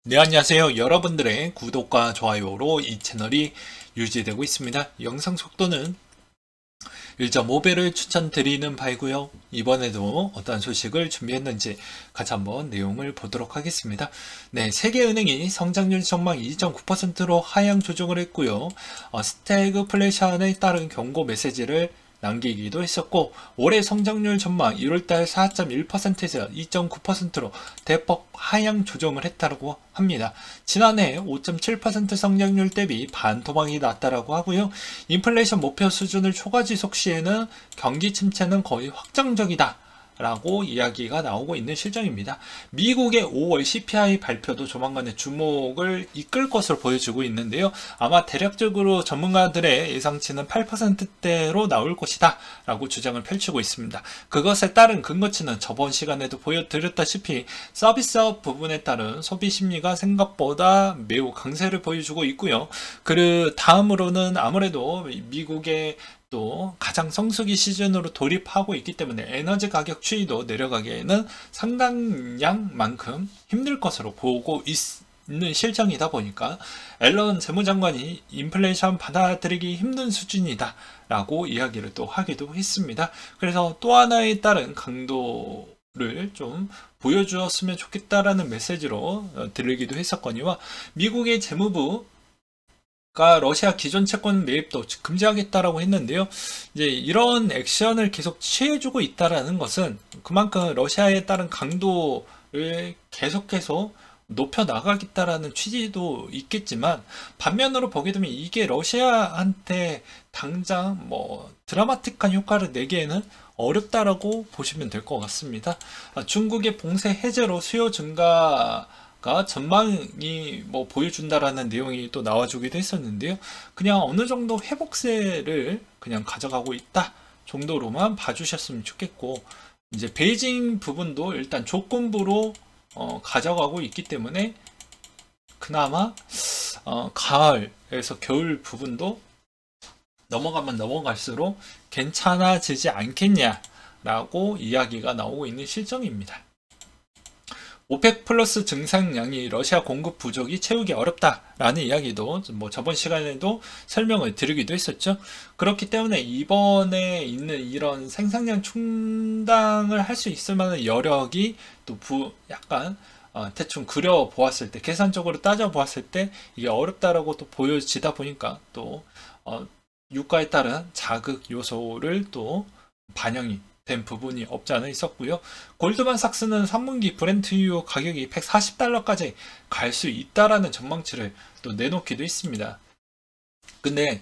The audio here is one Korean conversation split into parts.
네, 안녕하세요. 여러분들의 구독과 좋아요로 이 채널이 유지되고 있습니다. 영상 속도는 1.5배를 추천드리는 바이고요. 이번에도 어떤 소식을 준비했는지 같이 한번 내용을 보도록 하겠습니다. 네, 세계은행이 성장률 전망 2.9%로 하향 조정을 했고요. 스태그플레이션에 따른 경고 메시지를 남기기도 했었고, 올해 성장률 전망 1월달 4.1%에서 2.9%로 대폭 하향 조정을 했다고 합니다. 지난해 5.7% 성장률 대비 반토막이 났다라고 하고요. 인플레이션 목표 수준을 초과 지속 시에는 경기 침체는 거의 확정적이다 라고 이야기가 나오고 있는 실정입니다. 미국의 5월 CPI 발표도 조만간에 주목을 이끌 것으로 보여지고 있는데요. 아마 대략적으로 전문가들의 예상치는 8%대로 나올 것이다 라고 주장을 펼치고 있습니다. 그것에 따른 근거치는 저번 시간에도 보여드렸다시피 서비스업 부분에 따른 소비 심리가 생각보다 매우 강세를 보여주고 있고요. 그 다음으로는 아무래도 미국의 또 가장 성수기 시즌으로 돌입하고 있기 때문에 에너지 가격 추이도 내려가기에는 상당량만큼 힘들 것으로 보고 있는 실정이다 보니까 앨런 재무장관이 인플레이션 받아들이기 힘든 수준이다 라고 이야기를 또 하기도 했습니다. 그래서 또 하나에 따른 강도를 좀 보여주었으면 좋겠다라는 메시지로 들리기도 했었거니와 미국의 재무부 가 러시아 기존 채권 매입도 금지하겠다라고 했는데요. 이제 이런 액션을 계속 취해주고 있다라는 것은 그만큼 러시아에 따른 강도를 계속해서 높여 나가겠다라는 취지도 있겠지만, 반면으로 보게 되면 이게 러시아한테 당장 뭐 드라마틱한 효과를 내기에는 어렵다라고 보시면 될 것 같습니다. 중국의 봉쇄 해제로 수요 증가 전망이 뭐 보여준다라는 내용이 또 나와주기도 했었는데요. 그냥 어느 정도 회복세를 그냥 가져가고 있다 정도로만 봐주셨으면 좋겠고, 이제 베이징 부분도 일단 조건부로 가져가고 있기 때문에 그나마 가을에서 겨울 부분도 넘어가면 넘어갈수록 괜찮아지지 않겠냐라고 이야기가 나오고 있는 실정입니다. 오펙 플러스 증산량이 러시아 공급 부족이 채우기 어렵다라는 이야기도 뭐 저번 시간에도 설명을 드리기도 했었죠. 그렇기 때문에 이번에 있는 이런 생산량 충당을 할 수 있을 만한 여력이 또 약간 대충 그려 보았을 때, 계산적으로 따져 보았을 때 이게 어렵다라고 또 보여지다 보니까 또 유가에 따른 자극 요소를 또 반영이 된 부분이 없지 않아 있었고요. 골드만삭스는 3분기 브렌트유 가격이 140달러까지 갈 수 있다라는 전망치를 또 내놓기도 했습니다. 근데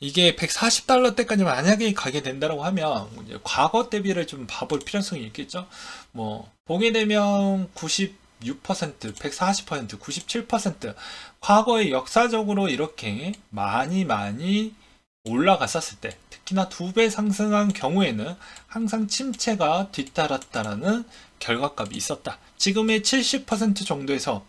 이게 140달러대까지 만약에 가게 된다고 하면 이제 과거 대비를 좀 봐볼 필요성이 있겠죠. 뭐 보게 되면 96%, 140%, 97% 과거에 역사적으로 이렇게 많이 올라갔었을 때, 특히나 2배 상승한 경우에는 항상 침체가 뒤따랐다라는 결과값이 있었다. 지금의 70% 정도에서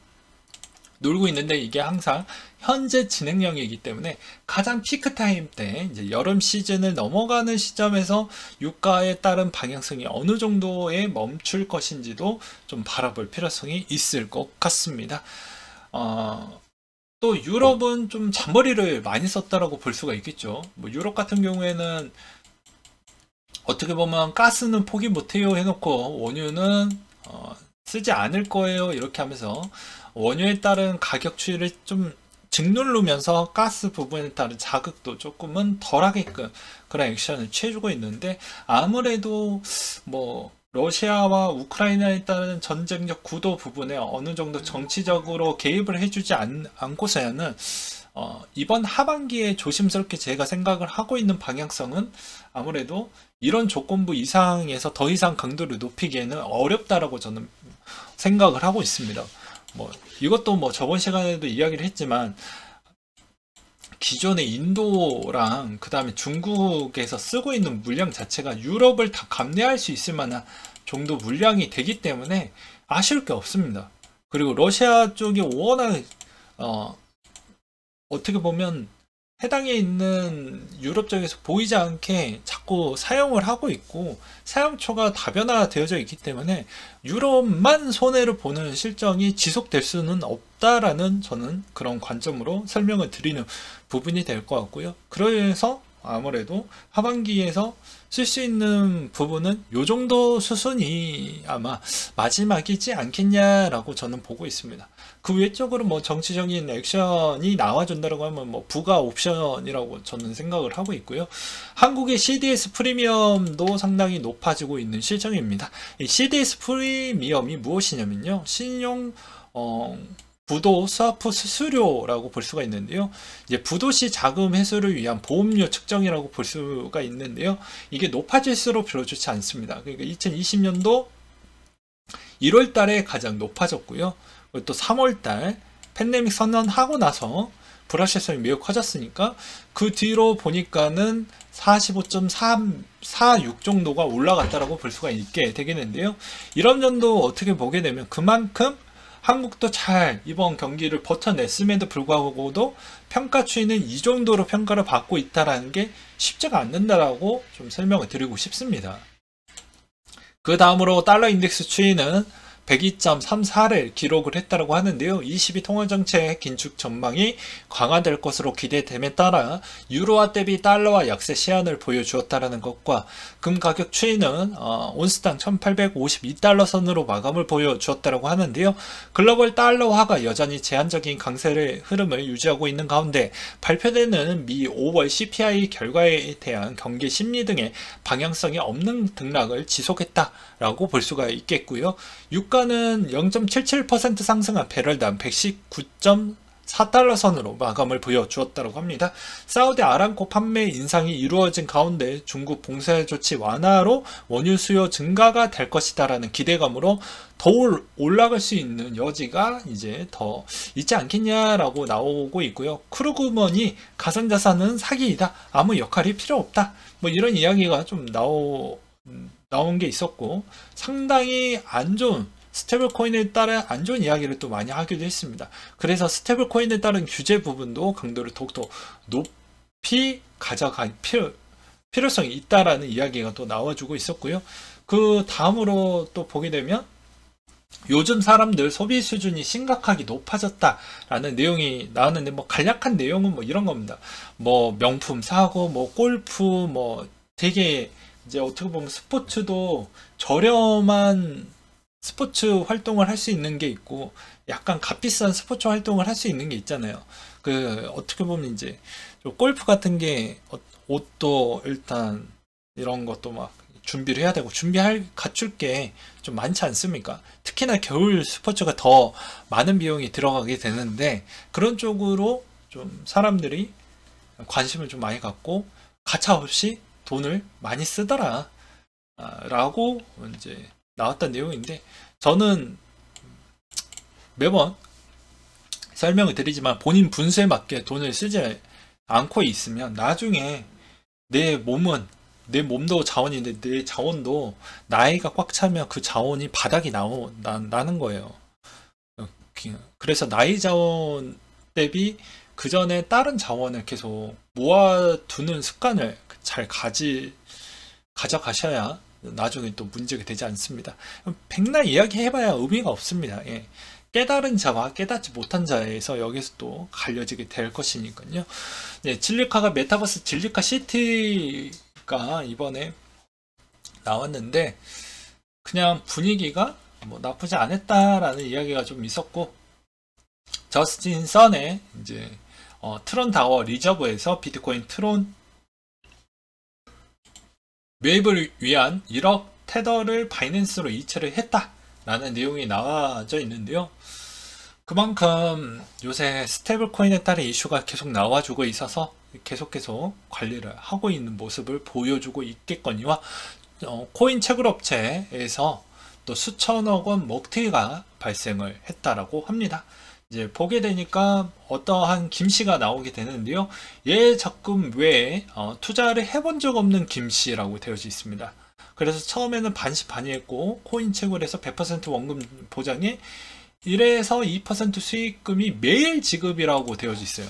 놀고 있는데, 이게 항상 현재 진행형이기 때문에 가장 피크 타임 때 이제 여름 시즌을 넘어가는 시점에서 유가에 따른 방향성이 어느 정도에 멈출 것인지도 좀 바라볼 필요성이 있을 것 같습니다. 또 유럽은 좀 잔머리를 많이 썼다라고 볼 수가 있겠죠. 뭐 유럽 같은 경우에는 어떻게 보면 가스는 포기 못해요 해놓고 원유는 쓰지 않을 거예요 이렇게 하면서 원유에 따른 가격 추이를 좀 짓누르면서 가스 부분에 따른 자극도 조금은 덜하게끔 그런 액션을 취해주고 있는데, 아무래도 뭐 러시아와 우크라이나에 따른 전쟁적 구도 부분에 어느 정도 정치적으로 개입을 해주지 않고서야는 이번 하반기에 조심스럽게 제가 생각을 하고 있는 방향성은 아무래도 이런 조건부 이상에서 더 이상 강도를 높이기에는 어렵다라고 저는 생각을 하고 있습니다. 뭐 이것도 뭐 저번 시간에도 이야기를 했지만, 기존의 인도랑 그 다음에 중국에서 쓰고 있는 물량 자체가 유럽을 다 감내할 수 있을 만한 정도 물량이 되기 때문에 아쉬울 게 없습니다. 그리고 러시아 쪽이 워낙 어떻게 보면 해당에 있는 유럽 쪽에서 보이지 않게 자꾸 사용을 하고 있고 사용처가 다변화되어져 있기 때문에 유럽만 손해를 보는 실정이 지속될 수는 없다라는 저는 그런 관점으로 설명을 드리는 부분이 될 것 같고요. 그래서 아무래도 하반기에서 쓸 수 있는 부분은 요 정도 수순이 아마 마지막이지 않겠냐라고 저는 보고 있습니다. 그 외적으로 뭐 정치적인 액션이 나와준다고 하면 뭐 부가 옵션이라고 저는 생각을 하고 있고요. 한국의 CDS 프리미엄도 상당히 높아지고 있는 실정입니다. 이 CDS 프리미엄이 무엇이냐면요. 신용 부도 스와프 수수료라고 볼 수가 있는데요. 이제 부도시 자금 회수를 위한 보험료 측정이라고 볼 수가 있는데요. 이게 높아질수록 별로 좋지 않습니다. 그러니까 2020년도 1월 달에 가장 높아졌고요. 또 3월 달 팬데믹 선언하고 나서 불확실성이 매우 커졌으니까 그 뒤로 보니까는 45.346 정도가 올라갔다라고 볼 수가 있게 되겠는데요. 이런 점도 어떻게 보게 되면 그만큼 한국도 잘 이번 경기를 버텨냈음에도 불구하고도 평가 추이는 이 정도로 평가를 받고 있다는 게 쉽지가 않는다라고 좀 설명을 드리고 싶습니다. 그 다음으로 달러 인덱스 추이는 102.34를 기록을 했다고 하는데요. 22 통화정책 긴축 전망이 강화될 것으로 기대됨에 따라 유로화 대비 달러와 약세 시안을 보여주었다는 것과 금 가격 추이는 온스당 1852달러 선으로 마감을 보여주었다고 하는데요. 글로벌 달러화가 여전히 제한적인 강세 흐름을 유지하고 있는 가운데 발표되는 미 5월 CPI 결과에 대한 경기 심리 등의 방향성이 없는 등락을 지속했다라고 볼 수가 있겠고요. 유가는 0.77% 상승한 배럴당 119.4달러 선으로 마감을 보여주었다고 합니다. 사우디 아람코 판매 인상이 이루어진 가운데 중국 봉쇄 조치 완화로 원유 수요 증가가 될 것이다라는 기대감으로 더 올라갈 수 있는 여지가 이제 더 있지 않겠냐라고 나오고 있고요. 크루그먼이 가상자산은 사기이다. 아무 역할이 필요 없다. 뭐 이런 이야기가 좀 나온 게 있었고 상당히 안 좋은 스테이블 코인에 따른 안 좋은 이야기를 또 많이 하기도 했습니다. 그래서 스테이블 코인에 따른 규제 부분도 강도를 더욱더 높이 가져갈 필요성이 있다라는 이야기가 또 나와주고 있었고요. 그 다음으로 또 보게 되면 요즘 사람들 소비 수준이 심각하게 높아졌다라는 내용이 나왔는데 뭐 간략한 내용은 뭐 이런 겁니다. 뭐 명품 사고 뭐 골프 뭐 되게 이제 어떻게 보면 스포츠도 저렴한 스포츠 활동을 할 수 있는 게 있고 약간 값비싼 스포츠 활동을 할 수 있는 게 있잖아요. 그 어떻게 보면 이제 골프 같은 게 옷도 일단 이런 것도 막 준비를 해야 되고 갖출 게 좀 많지 않습니까? 특히나 겨울 스포츠가 더 많은 비용이 들어가게 되는데 그런 쪽으로 좀 사람들이 관심을 좀 많이 갖고 가차없이 돈을 많이 쓰더라 라고 이제 나왔던 내용인데 저는 매번 설명을 드리지만 본인 분수에 맞게 돈을 쓰지 않고 있으면 나중에 내 몸도 자원인데 내 자원도 나이가 꽉 차면 그 자원이 바닥이 나는 거예요. 그래서 나이 자원 대비 그 전에 다른 자원을 계속 모아두는 습관을 잘 가져가셔야 나중에 또 문제가 되지 않습니다. 백날 이야기 해봐야 의미가 없습니다. 예. 깨달은 자와 깨닫지 못한 자에서 여기서 또 갈려지게 될 것이니까요. 네, 진리카가 메타버스 진리카 시티가 이번에 나왔는데 그냥 분위기가 뭐 나쁘지 않았다라는 이야기가 좀 있었고 저스틴 선의 이제 트론 다워 리저브에서 비트코인 트론 매입을 위한 1억 테더를 바이낸스로 이체를 했다라는 내용이 나와져 있는데요. 그만큼 요새 스테이블 코인에 따른 이슈가 계속 나와주고 있어서 계속 관리를 하고 있는 모습을 보여주고 있겠거니와 코인 채굴업체에서 또 수천억 원 먹튀가 발생을 했다라고 합니다. 이제 보게 되니까 어떠한 김씨가 나오게 되는데요. 얘 적금 외에 투자를 해본 적 없는 김씨라고 되어져 있습니다. 그래서 처음에는 반시반이했고 코인 채굴에서 100% 원금 보장에 1에서 2% 수익금이 매일 지급이라고 되어져 있어요.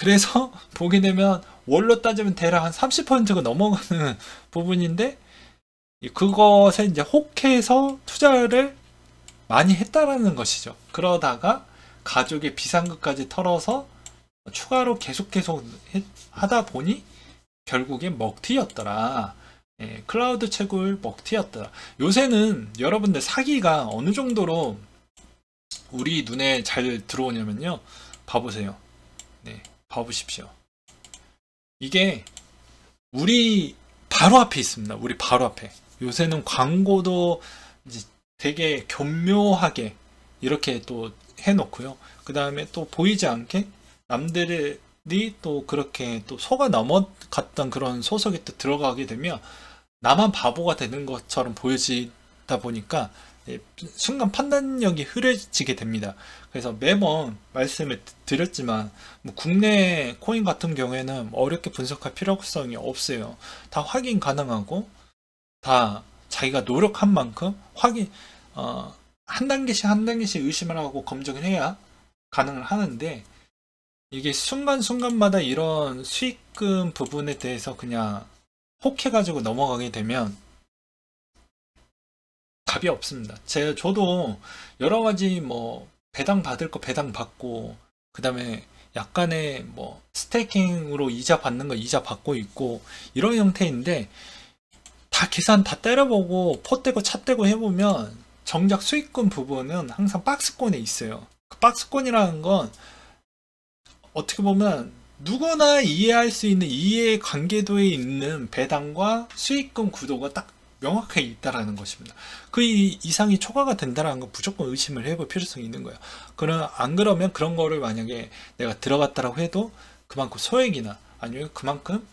그래서 보게 되면 월로 따지면 대략 한 30%가 넘어가는 부분인데, 그것에 이제 혹해서 투자를 많이 했다라는 것이죠. 그러다가 가족의 비상금까지 털어서 추가로 계속 하다 보니 결국엔 먹튀였더라. 예, 클라우드 채굴 먹튀였더라. 요새는 여러분들 사기가 어느 정도로 우리 눈에 잘 들어오냐면요. 봐보세요. 네, 봐보십시오. 이게 우리 바로 앞에 있습니다. 우리 바로 앞에. 요새는 광고도 이제 되게 교묘하게 이렇게 또 해놓고요. 그 다음에 또 보이지 않게 남들이 또 그렇게 또 속아 넘어갔던 그런 소속에 또 들어가게 되면 나만 바보가 되는 것처럼 보여지다 보니까 순간 판단력이 흐려지게 됩니다. 그래서 매번 말씀을 드렸지만 뭐 국내 코인 같은 경우에는 어렵게 분석할 필요성이 없어요. 다 확인 가능하고 다 자기가 노력한 만큼 확인 한 단계씩 한 단계씩 의심을 하고 검증을 해야 가능을 하는데, 이게 순간순간마다 이런 수익금 부분에 대해서 그냥 혹해가지고 넘어가게 되면 답이 없습니다. 저도 여러 가지 뭐 배당 받을 거 배당 받고, 그 다음에 약간의 뭐 스테이킹으로 이자 받는 거 이자 받고 있고 이런 형태인데, 다 계산 다 때려보고 포 떼고 차 떼고 해보면 정작 수익금 부분은 항상 박스권에 있어요. 그 박스권이라는 건 어떻게 보면 누구나 이해할 수 있는 이해 관계도에 있는 배당과 수익금 구도가 딱 명확하게 있다라는 것입니다. 그 이상이 초과가 된다라는 건 무조건 의심을 해볼 필요성이 있는 거예요. 안 그러면 그런 거를 만약에 내가 들어갔다라고 해도 그만큼 소액이나 아니면 그만큼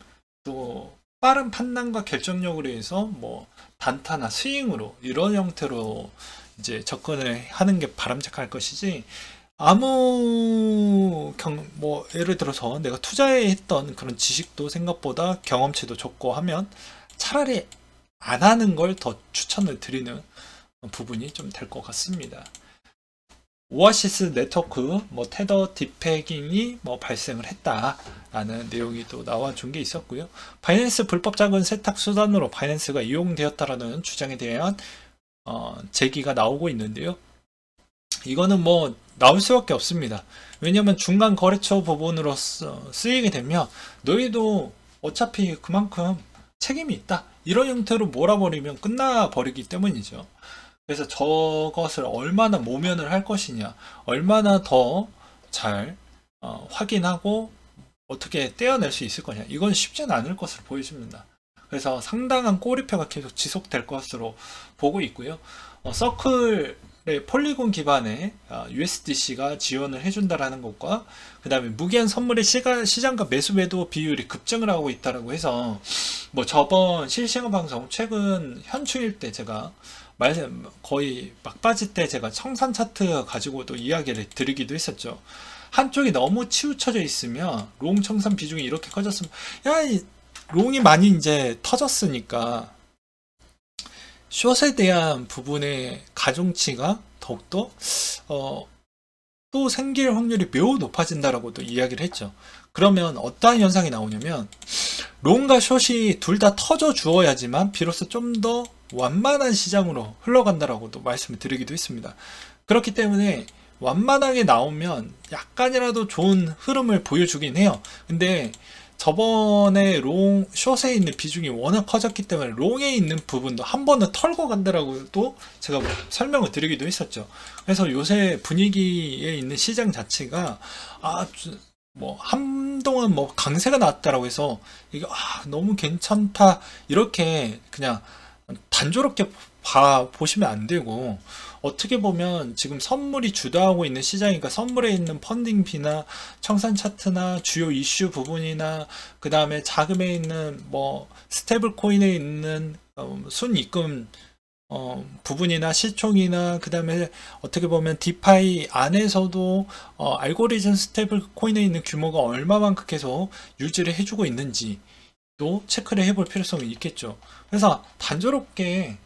또 빠른 판단과 결정력으로 해서 뭐 단타나 스윙으로 이런 형태로 이제 접근을 하는 게 바람직할 것이지, 뭐 예를 들어서 내가 투자했던 그런 지식도 생각보다 경험치도 적고 하면 차라리 안 하는 걸 더 추천을 드리는 부분이 좀 될 것 같습니다. 오아시스 네트워크 뭐 테더 디패깅이 뭐 발생을 했다라는 내용이 또 나와준 게 있었고요. 바이낸스 불법 자금 세탁 수단으로 바이낸스가 이용되었다라는 주장에 대한 제기가 나오고 있는데요. 이거는 뭐 나올 수밖에 없습니다. 왜냐면 중간 거래처 부분으로서 쓰이게 되면 너희도 어차피 그만큼 책임이 있다, 이런 형태로 몰아버리면 끝나버리기 때문이죠. 그래서 저것을 얼마나 모면을 할 것이냐, 얼마나 더 잘 확인하고 어떻게 떼어낼 수 있을 거냐, 이건 쉽지는 않을 것으로 보여집니다. 그래서 상당한 꼬리표가 계속 지속될 것으로 보고 있고요. 서클의 폴리곤 기반의 USDC가 지원을 해준다라는 것과, 그 다음에 무기한 선물의 시장과 매수 매도 비율이 급증을 하고 있다라고 해서, 뭐 저번 실시간 방송 최근 현충일 때 제가 거의 막바지 때 제가 청산 차트 가지고도 이야기를 드리기도 했었죠. 한쪽이 너무 치우쳐져 있으면 롱 청산 비중이 이렇게 커졌으면, 롱이 많이 이제 터졌으니까 숏에 대한 부분의 가중치가 더욱더 또 생길 확률이 매우 높아진다라고도 이야기를 했죠. 그러면 어떠한 현상이 나오냐면, 롱과 숏이 둘 다 터져 주어야지만 비로소 좀 더 완만한 시장으로 흘러간다라고도 말씀을 드리기도 했습니다. 그렇기 때문에 완만하게 나오면 약간이라도 좋은 흐름을 보여주긴 해요. 근데 저번에 숏에 있는 비중이 워낙 커졌기 때문에 롱에 있는 부분도 한 번은 털고 간다라고 또 제가 설명을 드리기도 했었죠. 그래서 요새 분위기에 있는 시장 자체가 뭐 한동안 뭐 강세가 나왔다라고 해서 이게 너무 괜찮다 이렇게 그냥 단조롭게 보시면 안 되고, 어떻게 보면 지금 선물이 주도하고 있는 시장이니까 선물에 있는 펀딩비나 청산 차트나 주요 이슈 부분이나 그 다음에 자금에 있는 뭐 스테이블 코인에 있는 순입금 부분이나 시총이나, 그 다음에 어떻게 보면 디파이 안에서도 알고리즘 스테이블 코인에 있는 규모가 얼마만큼 계속 유지를 해주고 있는지 또 체크를 해볼 필요성이 있겠죠. 그래서 단조롭게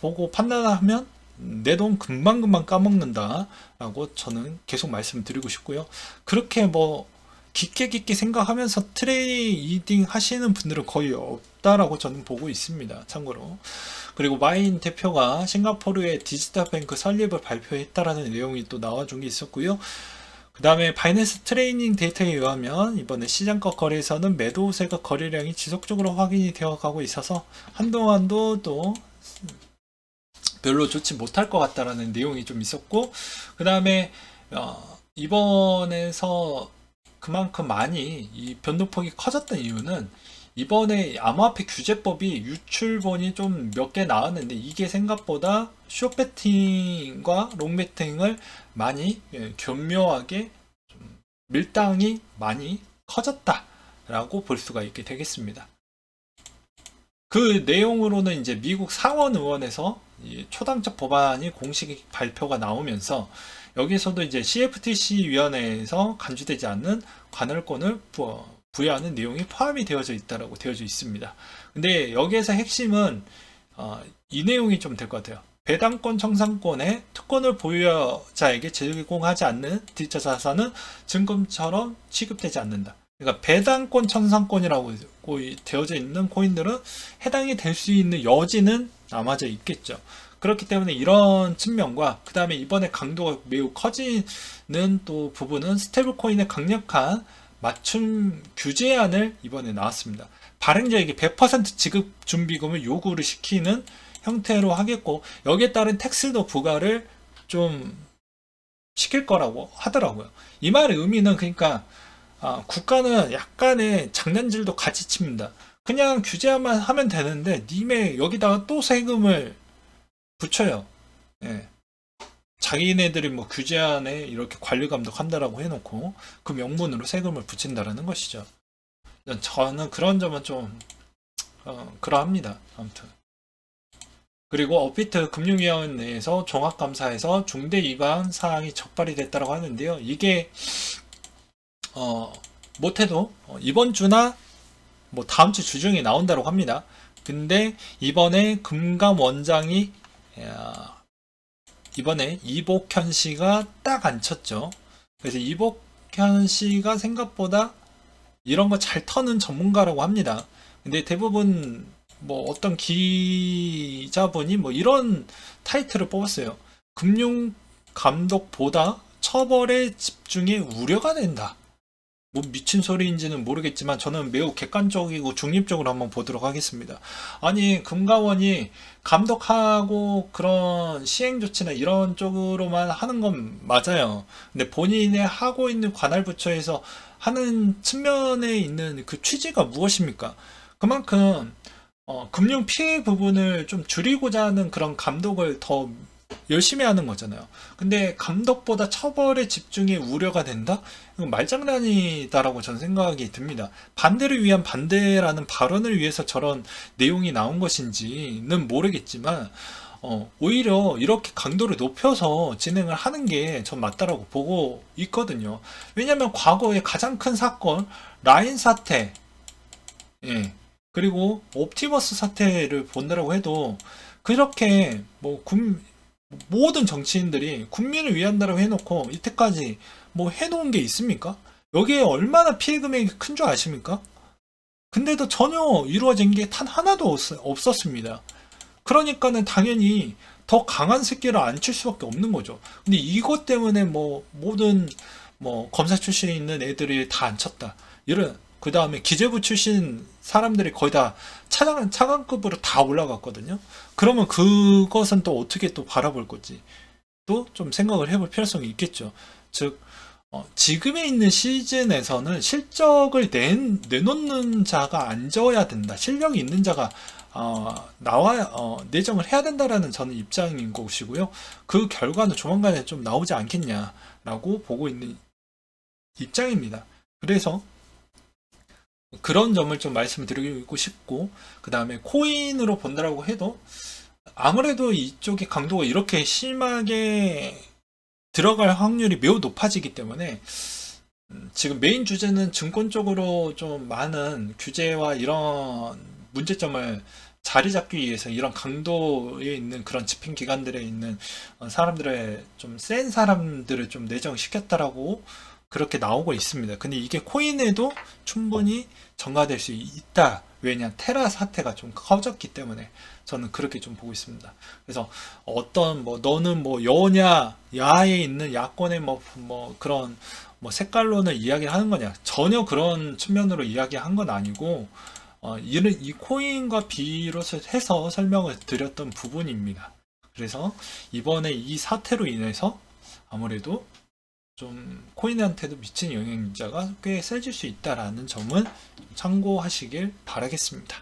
보고 판단하면 내 돈 금방금방 까먹는다 라고 저는 계속 말씀드리고 싶고요. 그렇게 뭐 깊게 생각하면서 트레이딩 하시는 분들은 거의 없다라고 저는 보고 있습니다. 참고로. 그리고 마인 대표가 싱가포르의 디지털 뱅크 설립을 발표했다라는 내용이 또 나와준 게 있었고요. 그 다음에 바이낸스 트레이닝 데이터에 의하면 이번에 시장가 거래에서는 매도 우세가 거래량이 지속적으로 확인이 되어 가고 있어서 한동안도 또 별로 좋지 못할 것 같다라는 내용이 좀 있었고, 그 다음에 이번에서 그만큼 많이 이 변동폭이 커졌던 이유는 이번에 암호화폐 규제법이 유출본이 좀 몇 개 나왔는데 이게 생각보다 숏배팅과 롱배팅을 많이 교묘하게 좀 밀당이 많이 커졌다라고 볼 수가 있게 되겠습니다. 그 내용으로는 이제 미국 상원 의원에서 초당적 법안이 공식 발표가 나오면서 여기서도 이제 CFTC 위원회에서 간주되지 않는 관할권을 부여하는 내용이 포함이 되어져 있다라고 되어져 있습니다. 근데 여기에서 핵심은 이 내용이 좀 될 것 같아요. 배당권 청산권의 특권을 보유자에게 제공하지 않는 디지털 자산은 증권처럼 취급되지 않는다. 그러니까 배당권 청산권이라고 되어져 있는 코인들은 해당이 될 수 있는 여지는 남아져 있겠죠. 그렇기 때문에 이런 측면과 그 다음에 이번에 강도가 매우 커지는 또 부분은 스테이블 코인의 강력한 맞춤 규제안을 이번에 나왔습니다. 발행자에게 100% 지급 준비금을 요구를 시키는 형태로 하겠고, 여기에 따른 텍스도 부과를 좀 시킬 거라고 하더라고요. 이 말의 의미는 그러니까 국가는 약간의 장난질도 같이 칩니다. 그냥 규제만 하면 되는데 님의 여기다가 또 세금을 붙여요. 예. 자기네들이 뭐 규제안에 이렇게 관리 감독한다라고 해놓고 그 명분으로 세금을 붙인다라는 것이죠. 저는 그런 점은 좀 그러합니다. 아무튼. 그리고 업비트 금융위원회에서 종합감사에서 중대 위반 사항이 적발이 됐다고 하는데요. 이게 못해도 이번 주나 뭐 다음 주 주중에 나온다고 합니다. 근데 이번에 금감원장이 이번에 이복현 씨가 딱 안 쳤죠. 그래서 이복현 씨가 생각보다 이런 거 잘 터는 전문가라고 합니다. 근데 대부분 뭐 어떤 기자분이 뭐 이런 타이틀을 뽑았어요. 금융 감독보다 처벌에 집중에 우려가 된다. 뭐 미친 소리인지는 모르겠지만 저는 매우 객관적이고 중립적으로 한번 보도록 하겠습니다. 아니 금감원이 감독하고 그런 시행조치나 이런 쪽으로만 하는 건 맞아요. 근데 본인의 하고 있는 관할 부처에서 하는 측면에 있는 그 취지가 무엇입니까? 그만큼 금융 피해 부분을 좀 줄이고자 하는 그런 감독을 더 열심히 하는 거잖아요. 근데 감독보다 처벌에 집중에 우려가 된다? 이건 말장난이다라고 저는 생각이 듭니다. 반대를 위한 반대라는 발언을 위해서 저런 내용이 나온 것인지는 모르겠지만 오히려 이렇게 강도를 높여서 진행을 하는 게 전 맞다라고 보고 있거든요. 왜냐하면 과거에 가장 큰 사건 라인 사태, 그리고 옵티머스 사태를 본다라고 해도 그렇게 뭐 모든 정치인들이 국민을 위한다라고 해놓고 이때까지 뭐 해놓은 게 있습니까? 여기에 얼마나 피해 금액이 큰 줄 아십니까? 근데도 전혀 이루어진 게 단 하나도 없었습니다. 그러니까는 당연히 더 강한 새끼를 안 칠 수밖에 없는 거죠. 근데 이것 때문에 뭐 모든 뭐 검사 출신에 있는 애들이 다 안 쳤다. 그 다음에 기재부 출신 사람들이 거의 다 차관급으로 다 올라갔거든요. 그러면 그것은 또 어떻게 또 바라볼 건지 또 좀 생각을 해볼 필요성이 있겠죠. 즉 지금에 있는 시즌에서는 실적을 내놓는 자가 앉아야 된다. 실력이 있는 자가 내정을 해야 된다라는 저는 입장인 것이고요. 그 결과는 조만간에 좀 나오지 않겠냐라고 보고 있는 입장입니다. 그래서 그런 점을 좀 말씀드리고 싶고, 그 다음에 코인으로 본다라고 해도 아무래도 이쪽의 강도가 이렇게 심하게 들어갈 확률이 매우 높아지기 때문에 지금 메인 주제는 증권 쪽으로 좀 많은 규제와 이런 문제점을 자리 잡기 위해서 이런 강도에 있는 그런 집행기관들에 있는 사람들의 좀 센 사람들을 좀 내정시켰다라고 그렇게 나오고 있습니다. 근데 이게 코인에도 충분히 전가될 수 있다. 왜냐, 테라 사태가 좀 커졌기 때문에 저는 그렇게 좀 보고 있습니다. 그래서 어떤 뭐 너는 뭐 여냐, 야에 있는 야권의 뭐 그런 뭐 색깔론을 이야기하는 거냐, 전혀 그런 측면으로 이야기한 건 아니고 이 코인과 비롯을 해서 설명을 드렸던 부분입니다. 그래서 이번에 이 사태로 인해서 아무래도 좀 코인한테도 미친 영향자가 꽤 세질 수 있다라는 점은 참고하시길 바라겠습니다.